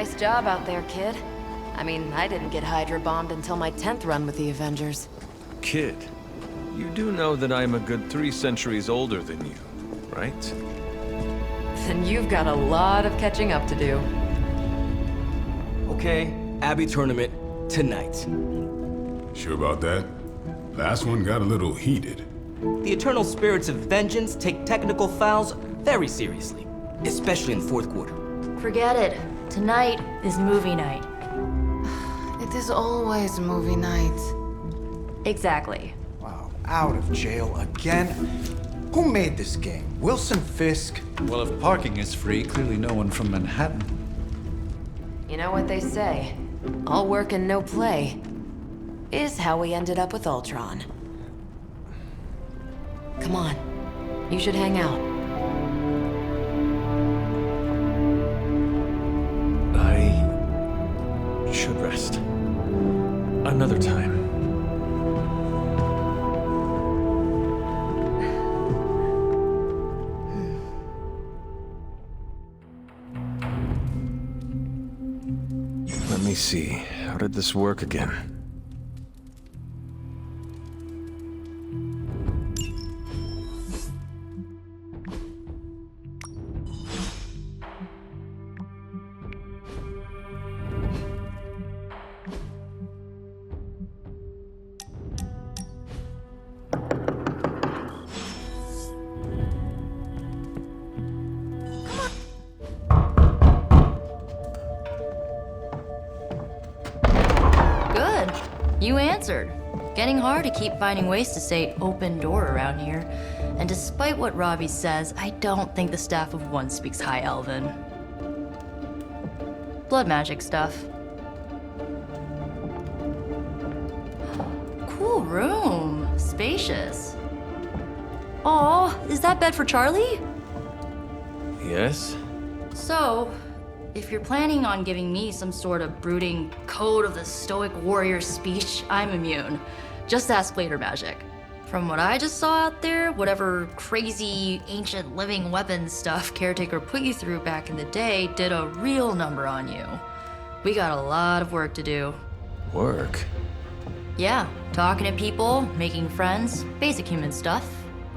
Nice job out there, kid. I mean, I didn't get Hydra bombed until my 10th run with the Avengers. Kid, you do know that I'm a good 3 centuries older than you, right? Then you've got a lot of catching up to do. Okay, Abbey tournament tonight. Sure about that? Last one got a little heated. The Eternal Spirits of Vengeance take technical fouls very seriously, especially in the fourth quarter. Forget it. Tonight is movie night. It is always movie night. Exactly. Wow, out of jail again? Who made this game? Wilson Fisk? Well, if parking is free, clearly no one from Manhattan. You know what they say? All work and no play is how we ended up with Ultron. Come on. You should hang out. I should rest. Another time. Let me see. How did this work again? Good. You answered. Getting hard to keep finding ways to say open door around here. And despite what Robbie says, I don't think the staff of One speaks High Elven. Blood magic stuff. Cool room. Spacious. Aw, is that bed for Charlie? Yes? So, if you're planning on giving me some sort of brooding code of the stoic warrior speech, I'm immune. Just ask later, Magic. From what I just saw out there, whatever crazy ancient living weapons stuff Caretaker put you through back in the day did a real number on you. We got a lot of work to do. Work? Yeah, talking to people, making friends, basic human stuff.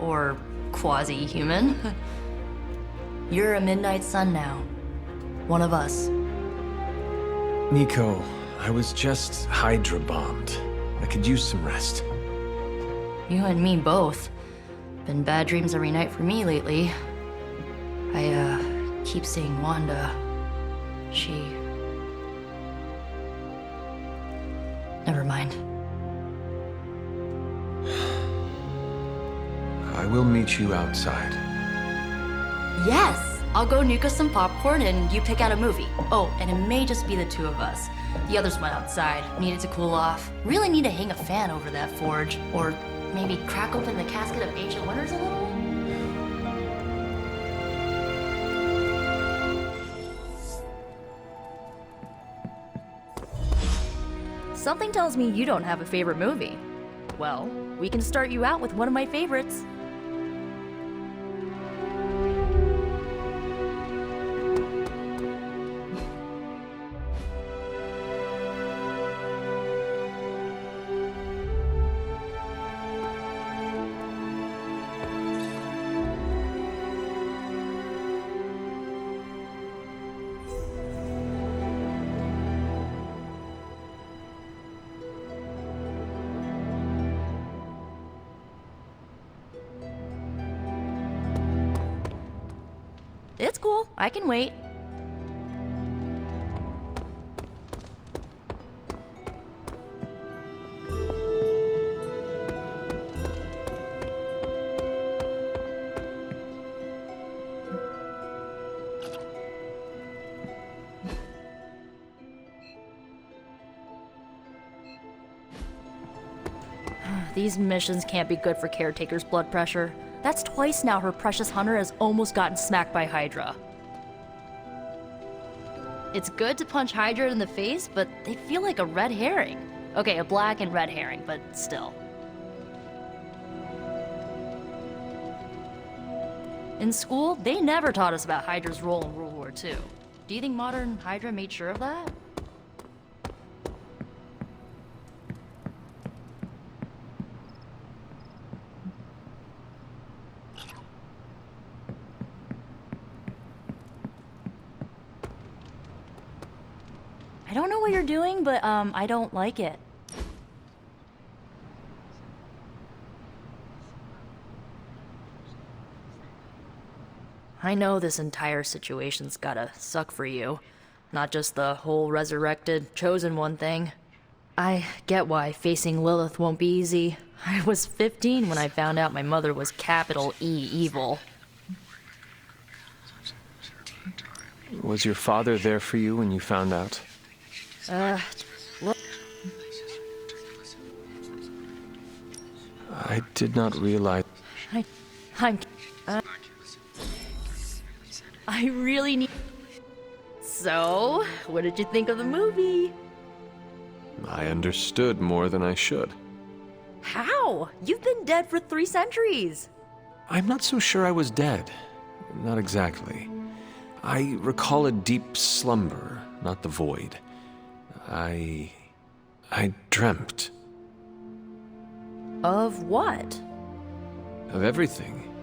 Or quasi-human. You're a Midnight Sun now. One of us. Nico, I was just Hydra bombed. I could use some rest. You and me both. Been bad dreams every night for me lately. I, keep seeing Wanda. She... Never mind. I will meet you outside. Yes! I'll go nuke us some popcorn and you pick out a movie. Oh, and it may just be the two of us. The others went outside, needed to cool off. Really need to hang a fan over that forge. Or maybe crack open the casket of Ancient Wonders a little? Something tells me you don't have a favorite movie. Well, we can start you out with one of my favorites. It's cool. I can wait. These missions can't be good for Caretaker's blood pressure. That's twice now her precious hunter has almost gotten smacked by Hydra. It's good to punch Hydra in the face, but they feel like a red herring. Okay, a black and red herring, but still. In school, they never taught us about Hydra's role in World War II. Do you think modern Hydra made sure of that? I don't know what you're doing, but I don't like it. I know this entire situation's gotta suck for you. Not just the whole resurrected, chosen one thing. I get why facing Lilith won't be easy. I was 15 when I found out my mother was capital E evil. Was your father there for you when you found out? Look. I did not realize... I'm... I really need... So, what did you think of the movie? I understood more than I should. How? You've been dead for 3 centuries. I'm not so sure I was dead. Not exactly. I recall a deep slumber, not the void. I dreamt. Of what? Of everything.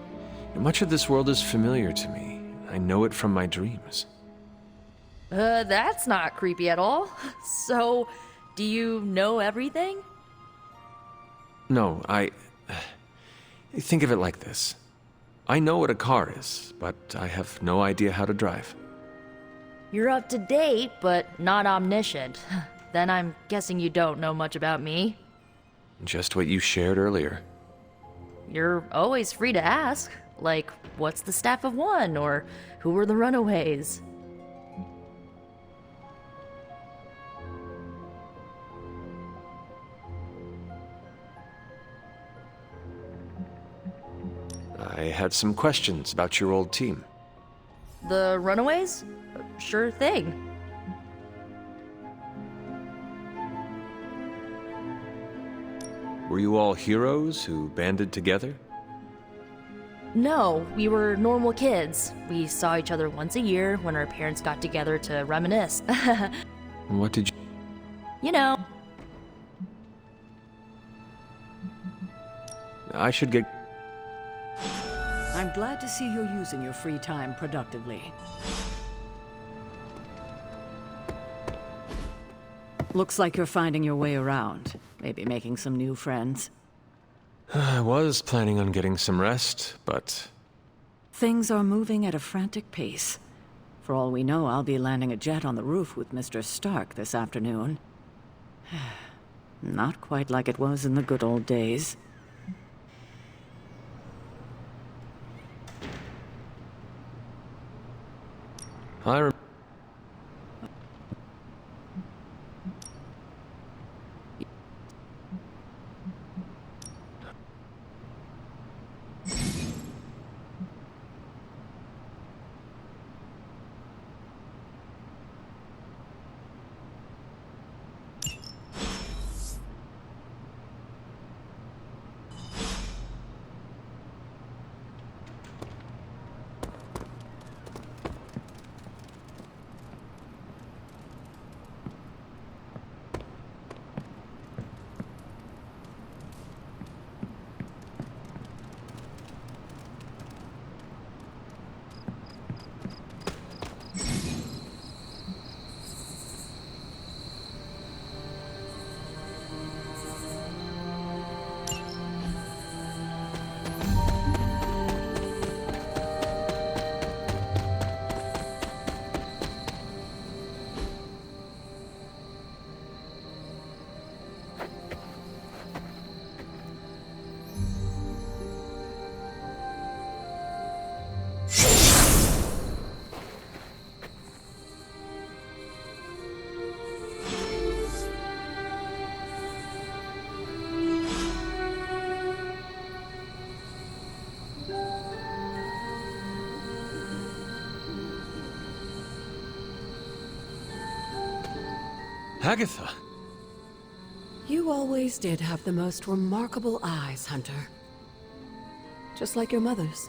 Much of this world is familiar to me. I know it from my dreams. That's not creepy at all. So, do you know everything? No, think of it like this. I know what a car is, but I have no idea how to drive. You're up to date, but not omniscient. Then I'm guessing you don't know much about me. Just what you shared earlier. You're always free to ask. Like, what's the Staff of One? Or who were the Runaways? I had some questions about your old team. The Runaways? Sure thing. Were you all heroes who banded together? No, we were normal kids. We saw each other once a year when our parents got together to reminisce. What did you... You know. I should get... I'm glad to see you're using your free time productively. Looks like you're finding your way around. Maybe making some new friends. I was planning on getting some rest, but... Things are moving at a frantic pace. For all we know, I'll be landing a jet on the roof with Mr. Stark this afternoon. Not quite like it was in the good old days. I rem... Agatha! You always did have the most remarkable eyes, Hunter. Just like your mother's.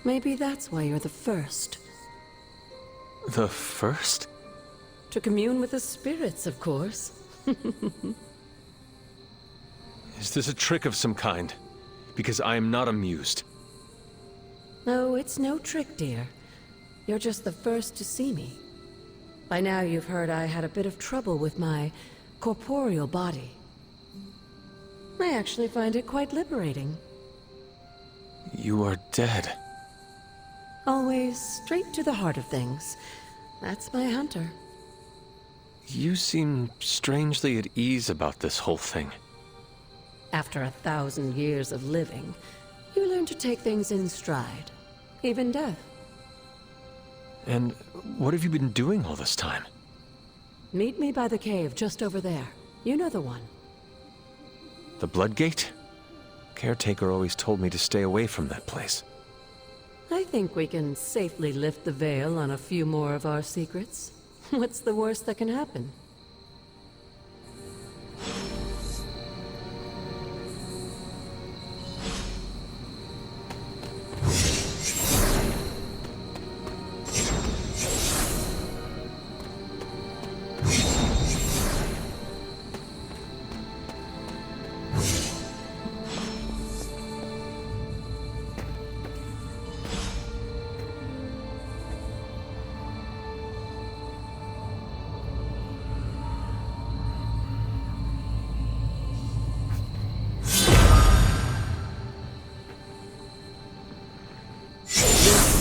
Maybe that's why you're the first. The first? To commune with the spirits, of course. Is this a trick of some kind? Because I am not amused. No, it's no trick, dear. You're just the first to see me. By now you've heard I had a bit of trouble with my corporeal body. I actually find it quite liberating. You are dead. Always straight to the heart of things. That's my hunter. You seem strangely at ease about this whole thing. After 1,000 years of living, you learn to take things in stride. Even death. And what have you been doing all this time? Meet me by the cave just over there. You know the one. The Bloodgate? Caretaker always told me to stay away from that place. I think we can safely lift the veil on a few more of our secrets. What's the worst that can happen?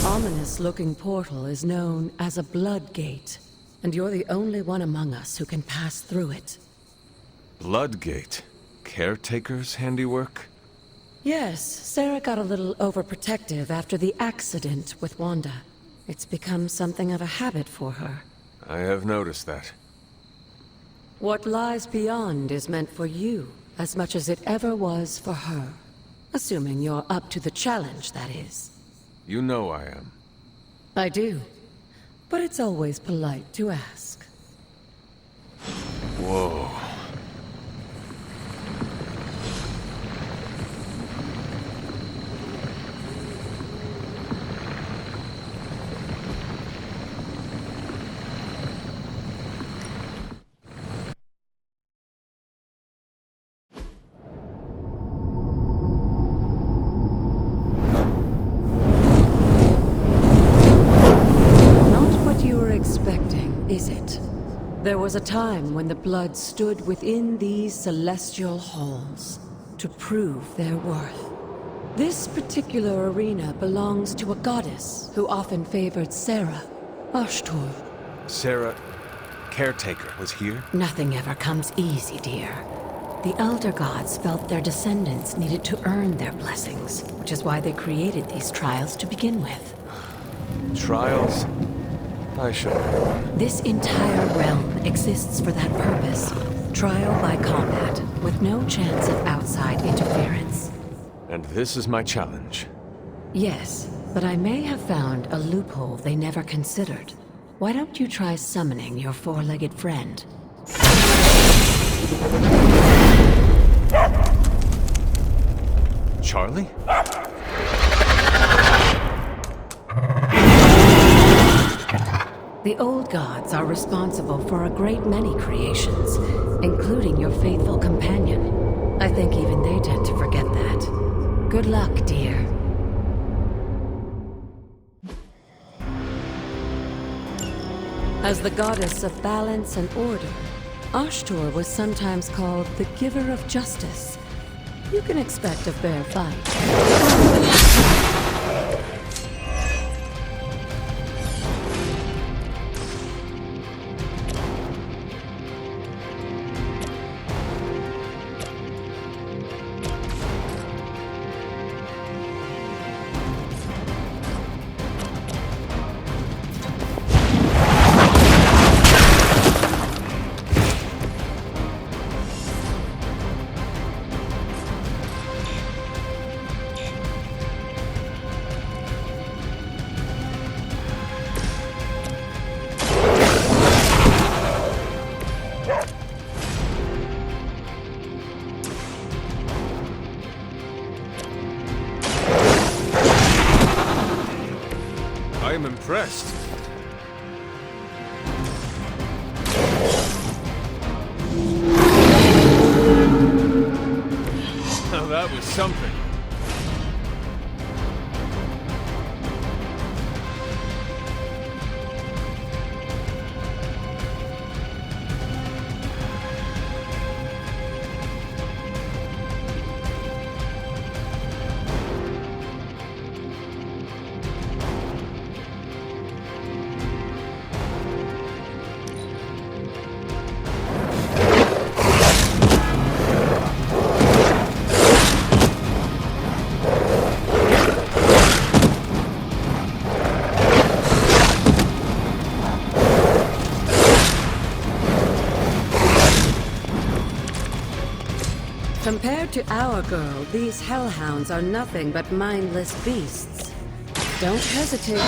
Ominous-looking portal is known as a Blood Gate, and you're the only one among us who can pass through it. Bloodgate? Caretaker's handiwork? Yes, Sarah got a little overprotective after the accident with Wanda. It's become something of a habit for her. I have noticed that. What lies beyond is meant for you, as much as it ever was for her. Assuming you're up to the challenge, that is. You know I am. I do. But it's always polite to ask. Whoa. Is it? There was a time when the blood stood within these celestial halls to prove their worth. This particular arena belongs to a goddess who often favored Sarah, Ashtor. Sarah, Caretaker, was here? Nothing ever comes easy, dear. The Elder Gods felt their descendants needed to earn their blessings, which is why they created these trials to begin with. Trials? I should have known. This entire realm exists for that purpose. Trial by combat, with no chance of outside interference. And this is my challenge. Yes, but I may have found a loophole they never considered. Why don't you try summoning your four-legged friend? Charlie? The old gods are responsible for a great many creations, including your faithful companion. I think even they tend to forget that. Good luck, dear. As the goddess of balance and order, Ashtor was sometimes called the Giver of Justice. You can expect a fair fight. I am impressed. That was something. Compared to our girl, these hellhounds are nothing but mindless beasts. Don't hesitate to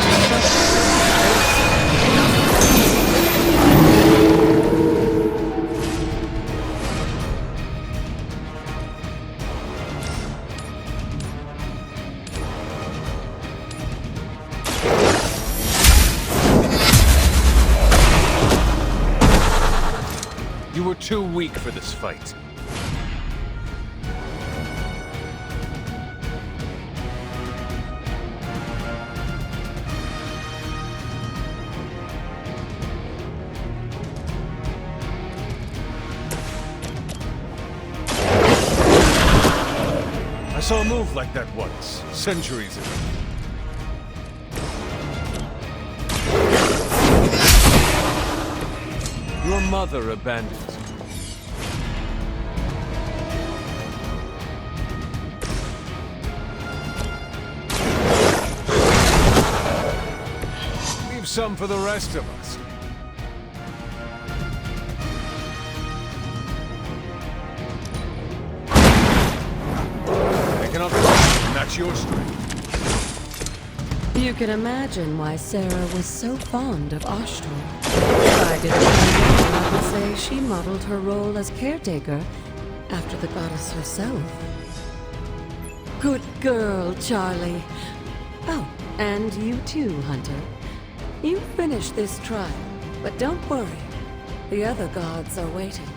You were too weak for this fight. I saw a move like that once, centuries ago. Your mother abandoned you. Leave some for the rest of us. I cannot match your strength. You can imagine why Sarah was so fond of Ashtor. If I didn't know, I would say she modeled her role as caretaker after the goddess herself. Good girl, Charlie. Oh, and you too, Hunter. You finished this trial, but don't worry. The other gods are waiting.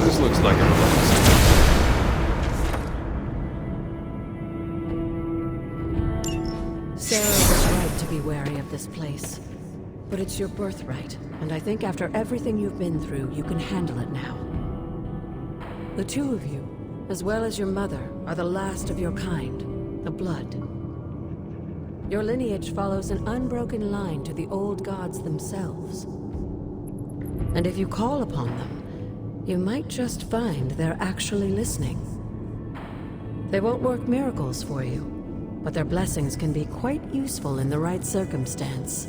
This looks like a Sarah was right to be wary of this place. But it's your birthright, and I think after everything you've been through, you can handle it now. The two of you, as well as your mother, are the last of your kind, the Blood. Your lineage follows an unbroken line to the old gods themselves. And if you call upon them, you might just find they're actually listening. They won't work miracles for you, but their blessings can be quite useful in the right circumstance.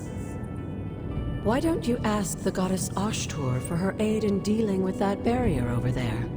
Why don't you ask the goddess Ashtor for her aid in dealing with that barrier over there?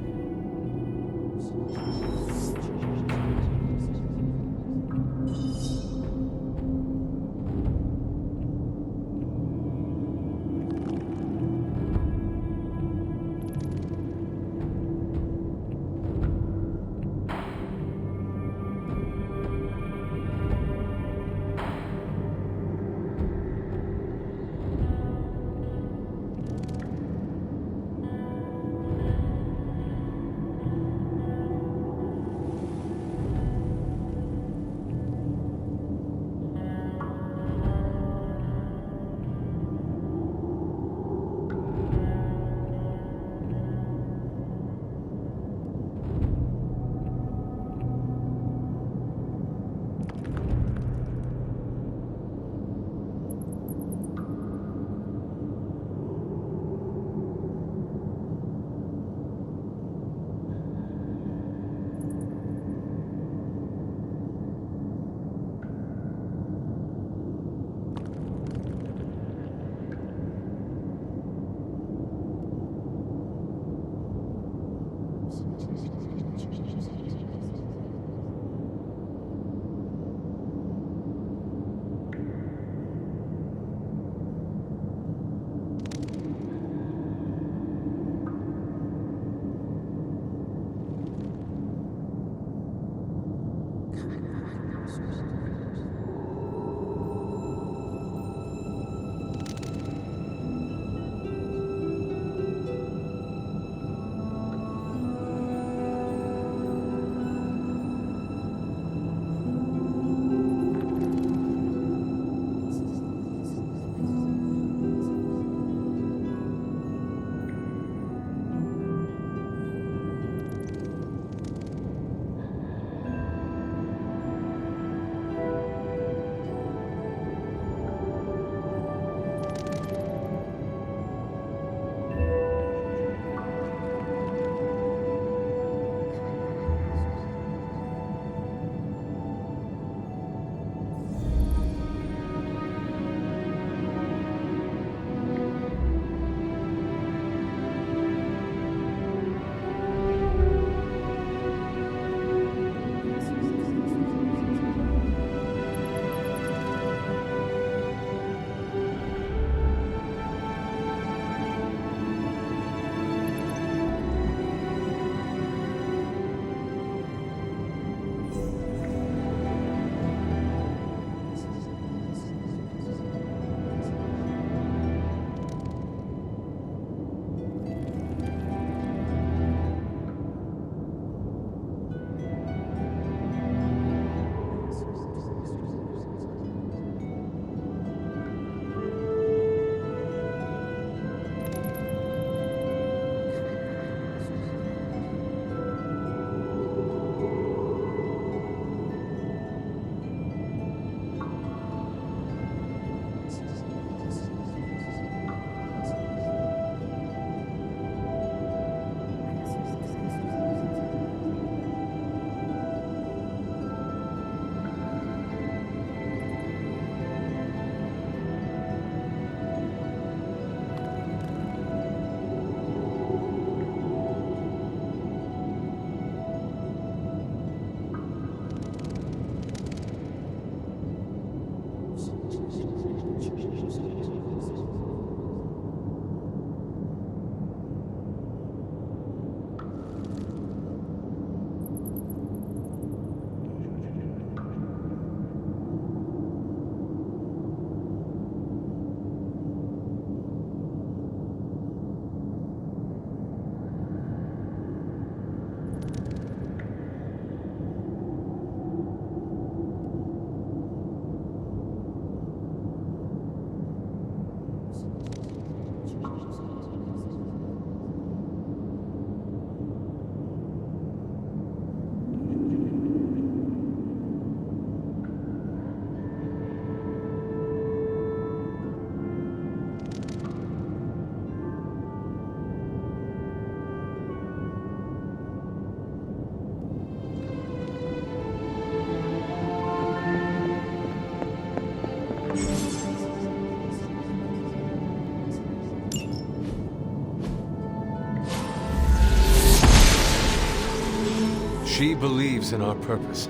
She believes in our purpose.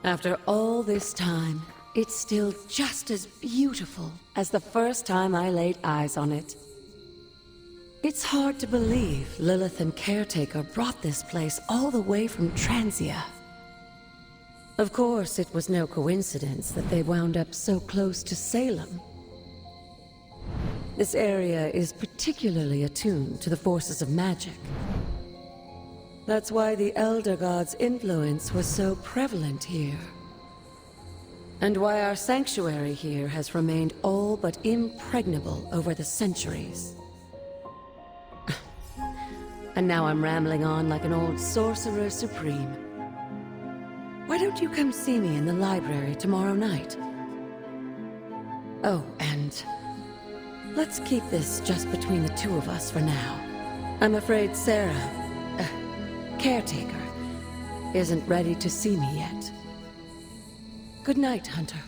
After all this time, it's still just as beautiful as the first time I laid eyes on it. It's hard to believe Lilith and Caretaker brought this place all the way from Transia. Of course, it was no coincidence that they wound up so close to Salem. This area is particularly attuned to the forces of magic. That's why the Elder God's influence was so prevalent here. And why our sanctuary here has remained all but impregnable over the centuries. And now I'm rambling on like an old sorcerer supreme. Why don't you come see me in the library tomorrow night? Oh, and let's keep this just between the two of us for now. I'm afraid Sarah, Caretaker, isn't ready to see me yet. Good night, Hunter.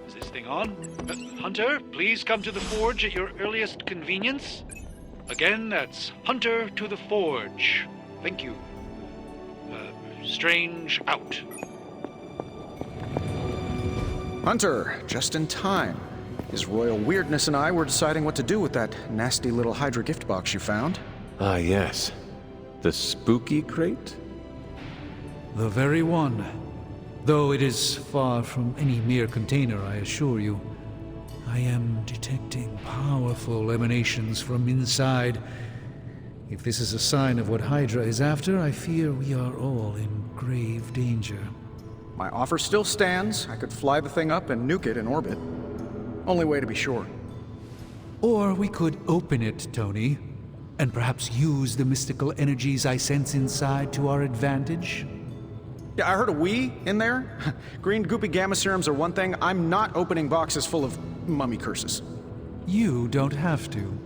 Is this thing on? Hunter, please come to the forge at your earliest convenience. Again, that's Hunter to the forge. Thank you. Strange out. Hunter, just in time. His royal weirdness and I were deciding what to do with that nasty little Hydra gift box you found. Ah, yes. The spooky crate? The very one. Though it is far from any mere container, I assure you. I am detecting powerful emanations from inside. If this is a sign of what Hydra is after, I fear we are all in grave danger. My offer still stands. I could fly the thing up and nuke it in orbit. Only way to be sure. Or we could open it, Tony, and perhaps use the mystical energies I sense inside to our advantage. Yeah, I heard a "we" in there. Green goopy gamma serums are one thing. I'm not opening boxes full of mummy curses. You don't have to.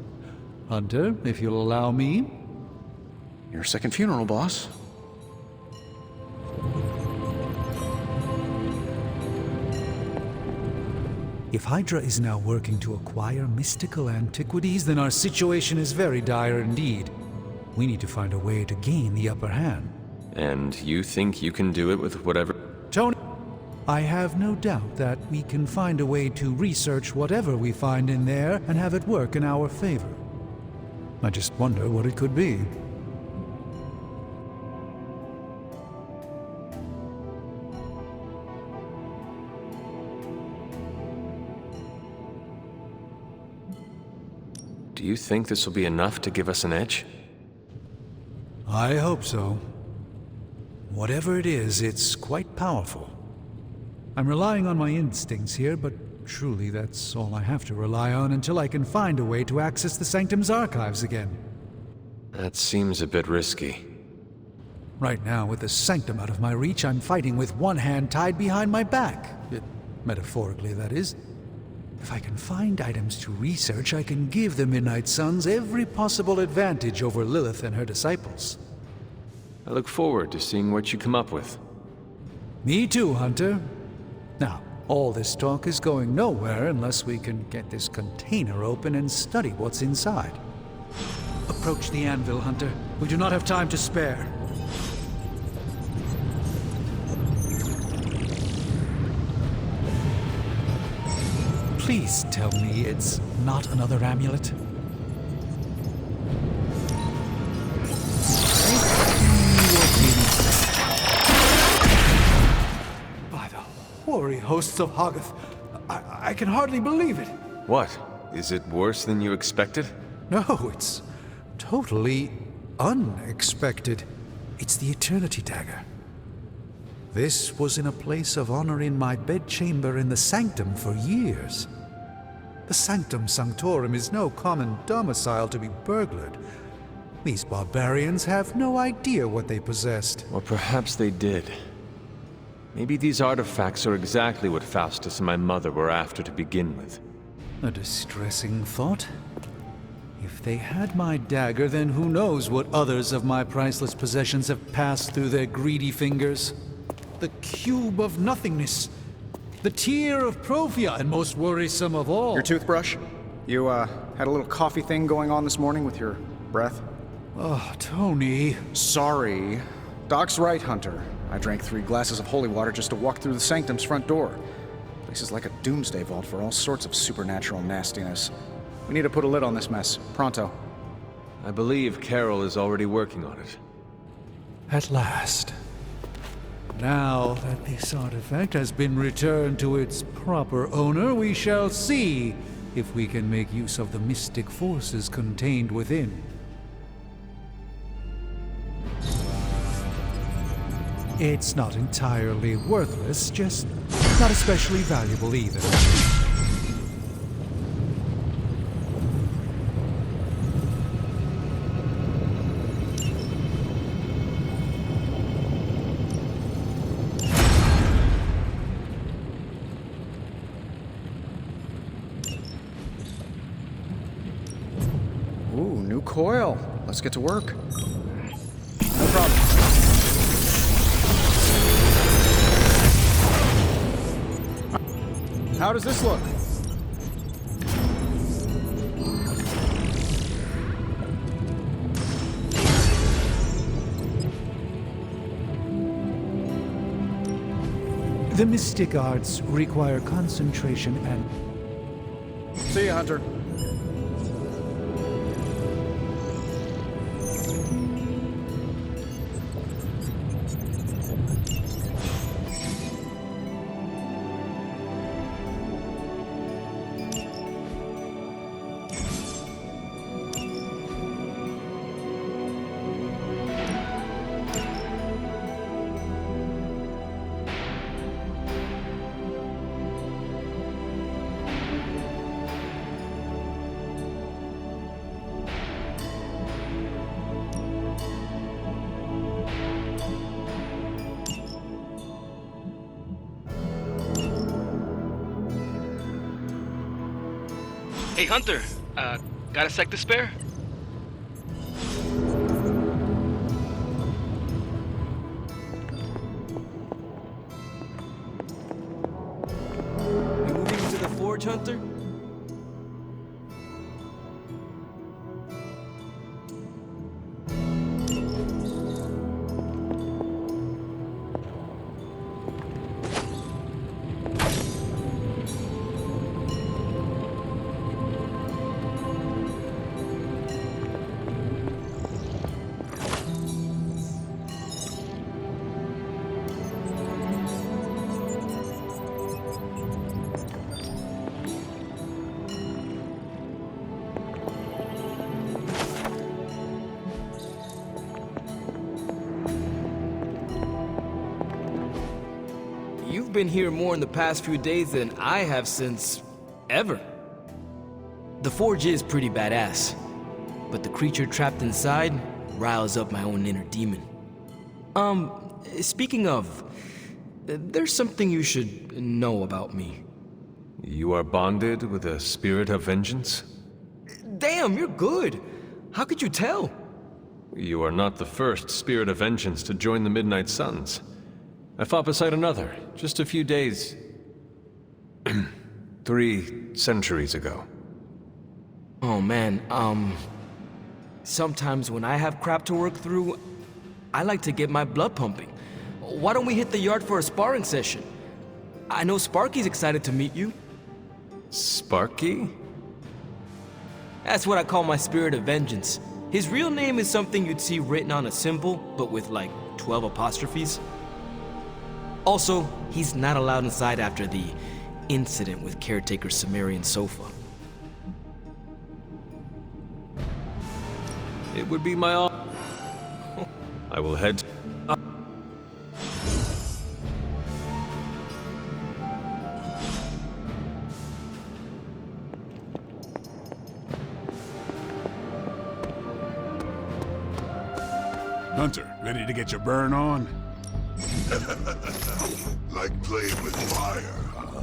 Hunter, if you'll allow me. Your second funeral, boss. If Hydra is now working to acquire mystical antiquities, then our situation is very dire indeed. We need to find a way to gain the upper hand. And you think you can do it with whatever... Tony, I have no doubt that we can find a way to research whatever we find in there and have it work in our favor. I just wonder what it could be. Do you think this will be enough to give us an edge? I hope so. Whatever it is, it's quite powerful. I'm relying on my instincts here, but truly that's all I have to rely on until I can find a way to access the Sanctum's archives again. That seems a bit risky. Right now, with the Sanctum out of my reach, I'm fighting with one hand tied behind my back. Metaphorically, that is. If I can find items to research, I can give the Midnight Suns every possible advantage over Lilith and her disciples. I look forward to seeing what you come up with. Me too, Hunter. Now, all this talk is going nowhere unless we can get this container open and study what's inside. Approach the anvil, Hunter. We do not have time to spare. Please tell me it's not another amulet. By the hoary hosts of Hoggoth, I can hardly believe it. What? Is it worse than you expected? No, it's totally unexpected. It's the Eternity Dagger. This was in a place of honor in my bedchamber in the Sanctum for years. The Sanctum Sanctorum is no common domicile to be burglared. These barbarians have no idea what they possessed. Or perhaps they did. Maybe these artifacts are exactly what Faustus and my mother were after to begin with. A distressing thought. If they had my dagger, then who knows what others of my priceless possessions have passed through their greedy fingers. The Cube of Nothingness. The Tear of Profia, and most worrisome of all. Your toothbrush? You, had a little coffee thing going on this morning with your breath? Oh, Tony. Sorry. Doc's right, Hunter. I drank 3 glasses of holy water just to walk through the Sanctum's front door. Place is like a doomsday vault for all sorts of supernatural nastiness. We need to put a lid on this mess. Pronto. I believe Carol is already working on it. At last. Now that this artifact has been returned to its proper owner, we shall see if we can make use of the mystic forces contained within. It's not entirely worthless, just not especially valuable either. Ooh, new coil. Let's get to work. No problem. How does this look? The mystic arts require concentration and... See ya, Hunter. Hey, Hunter. Got a sec to spare? You moving into the forge, Hunter? You've been here more in the past few days than I have since ever. The forge is pretty badass, but the creature trapped inside riles up my own inner demon. Speaking of, there's something you should know about me. You are bonded with a spirit of vengeance? Damn, you're good. How could you tell? You are not the first spirit of vengeance to join the Midnight Suns. I fought beside another, just a few days... 3 centuries ago. Oh man, sometimes when I have crap to work through, I like to get my blood pumping. Why don't we hit the yard for a sparring session? I know Sparky's excited to meet you. Sparky? That's what I call my spirit of vengeance. His real name is something you'd see written on a symbol, but with like 12 apostrophes. Also, he's not allowed inside after the incident with caretaker Sumerian Sofa. It would be my honor. I will head... Hunter, ready to get your burn on? Like playing with fire, huh?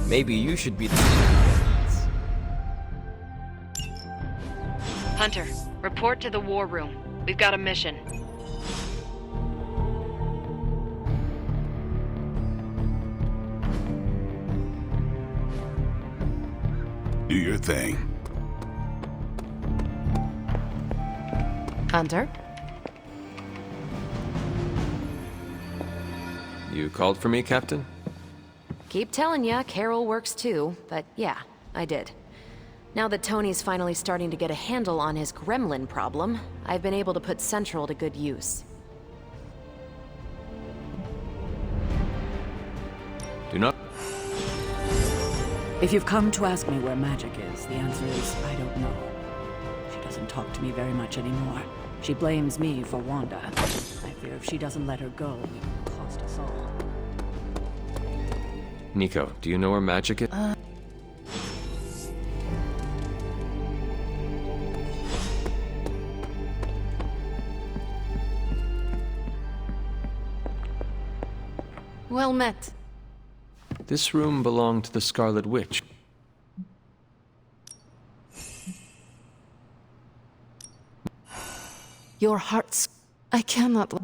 Maybe you should be the... Hunter, report to the war room. We've got a mission. Do your thing. Hunter? You called for me, Captain? Keep telling ya, Carol works too, but yeah, I did. Now that Tony's finally starting to get a handle on his gremlin problem, I've been able to put Central to good use. Do not... If you've come to ask me where Magic is, the answer is I don't know. She doesn't talk to me very much anymore. She blames me for Wanda. I fear if she doesn't let her go, it will cost us all. Nico, do you know where Magic is? Well met. This room belonged to the Scarlet Witch. Your heart's... I cannot...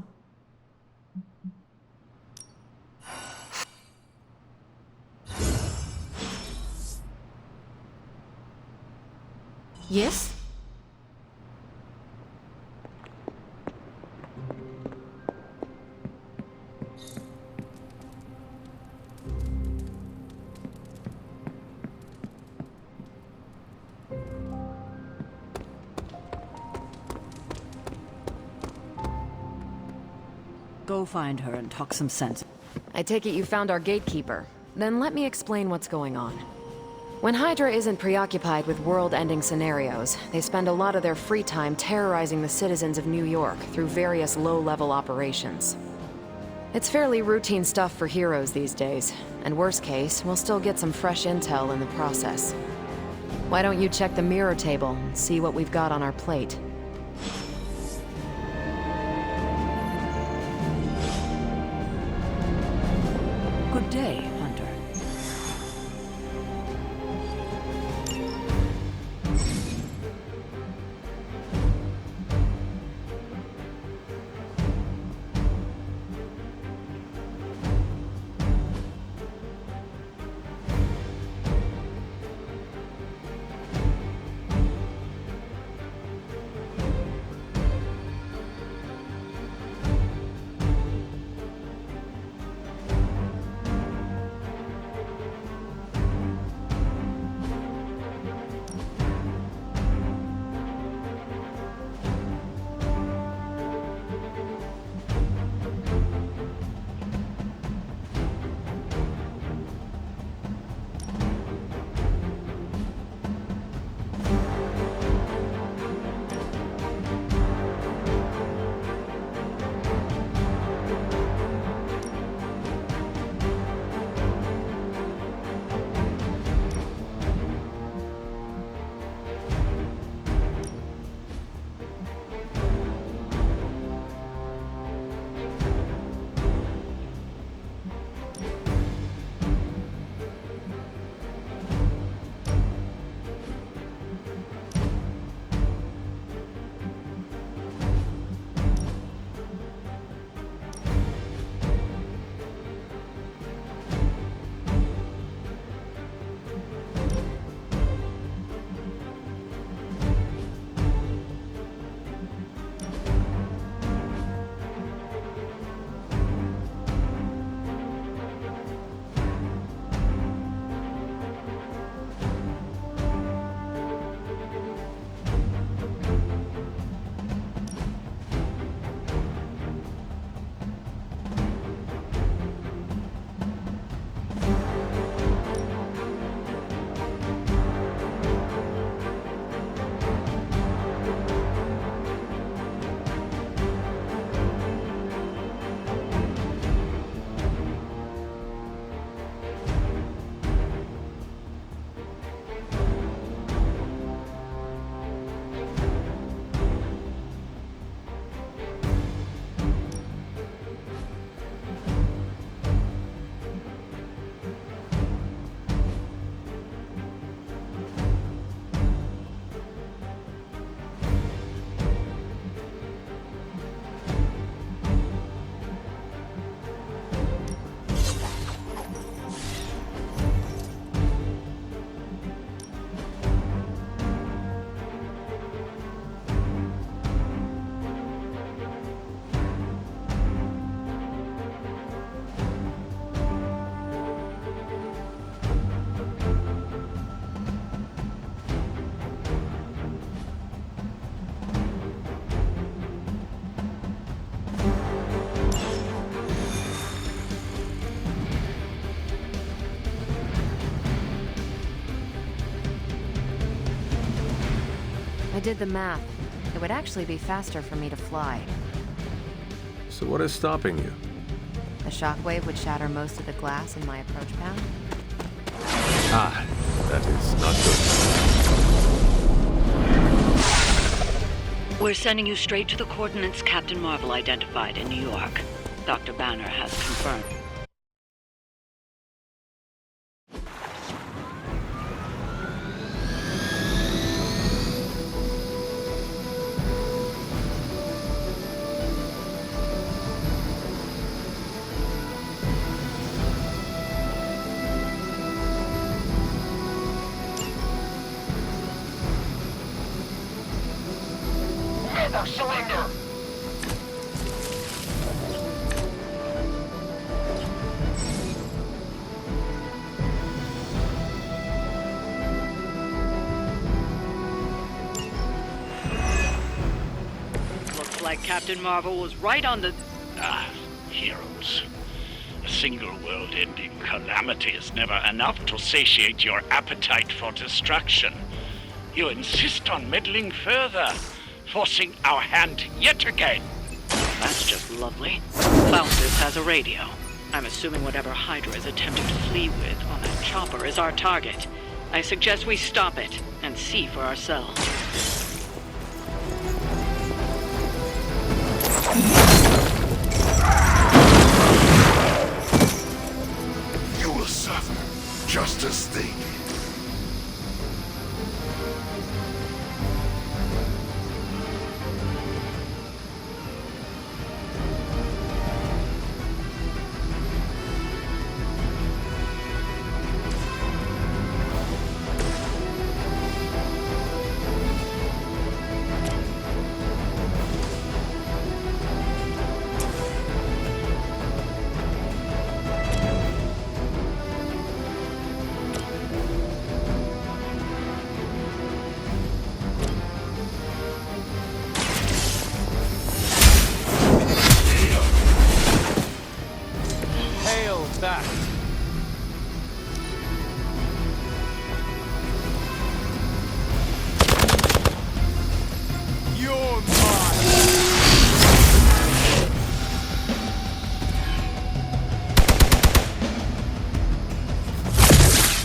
Yes? Go find her and talk some sense. I take it you found our gatekeeper. Then let me explain what's going on. When Hydra isn't preoccupied with world-ending scenarios, they spend a lot of their free time terrorizing the citizens of New York through various low-level operations. It's fairly routine stuff for heroes these days, and worst case, we'll still get some fresh intel in the process. Why don't you check the mirror table and see what we've got on our plate? Good day, Hunter. I did the math. It would actually be faster for me to fly. So what is stopping you? The shockwave would shatter most of the glass in my approach path. Ah, that is not good. We're sending you straight to the coordinates Captain Marvel identified in New York. Dr. Banner has confirmed. Cylinder! Looks like Captain Marvel was right on the... Heroes. A single world-ending calamity is never enough to satiate your appetite for destruction. You insist on meddling further, forcing our hand yet again. That's just lovely. Faustus has a radio. I'm assuming whatever Hydra is attempting to flee with on that chopper is our target. I suggest we stop it and see for ourselves. just as they did.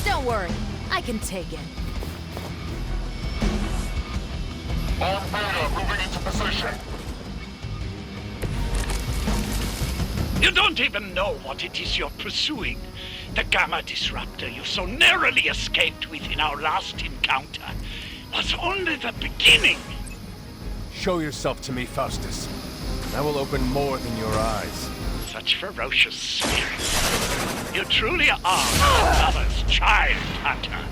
Don't worry, I can take it. On Beta, moving into position. You don't even know what it is you're pursuing. The Gamma Disruptor you so narrowly escaped with in our last encounter was only the beginning. Show yourself to me, Faustus. I will open more than your eyes. Such ferocious spirit. You truly are my mother's child, Hunter.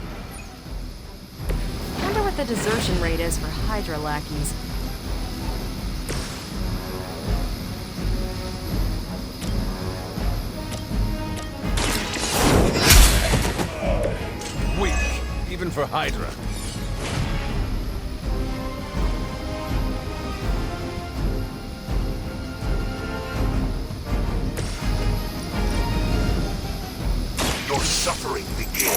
Wonder what the desertion rate is for Hydra lackeys. Weak, even for Hydra. Your suffering begins.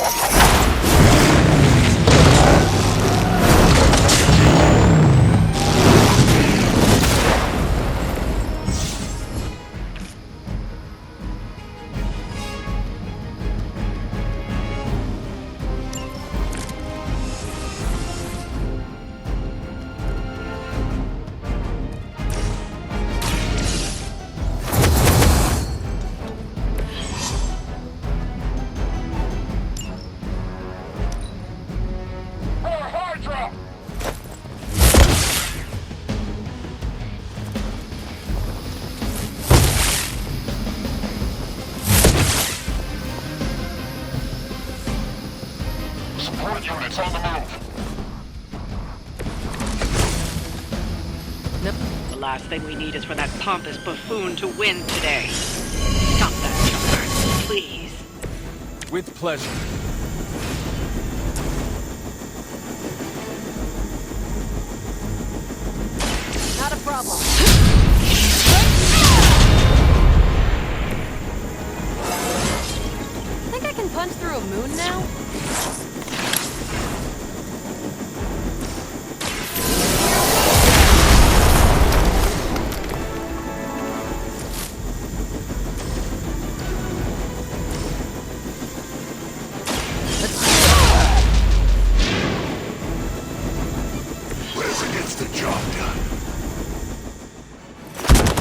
Support units on the move. The last thing we need is for that pompous buffoon to win today. Stop that, Chopper, please. With pleasure. Not a problem. Think I can punch through a moon now? Whatever gets the job done.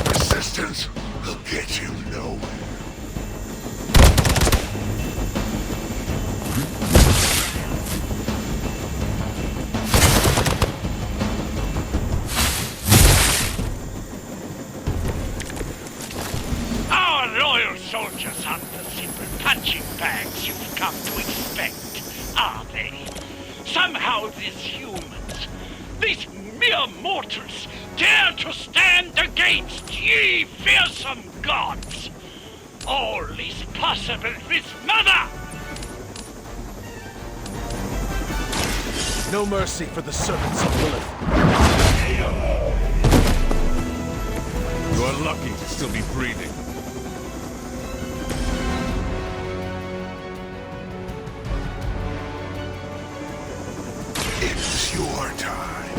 Resistance will get you nowhere. Our loyal soldiers aren't the simple punching bags you've come to expect, are they? Somehow these humans, these mere mortals, dare to stand against ye fearsome gods. All is possible with Mother! No mercy for the servants of Lilith. You are lucky to still be breathing. It's your time.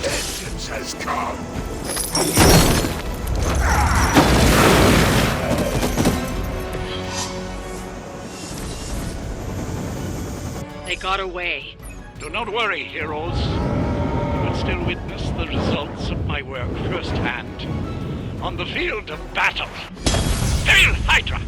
Vengeance has come. They got away. Do not worry, heroes. You will still witness the results of my work firsthand. On the field of battle. Hail Hydra!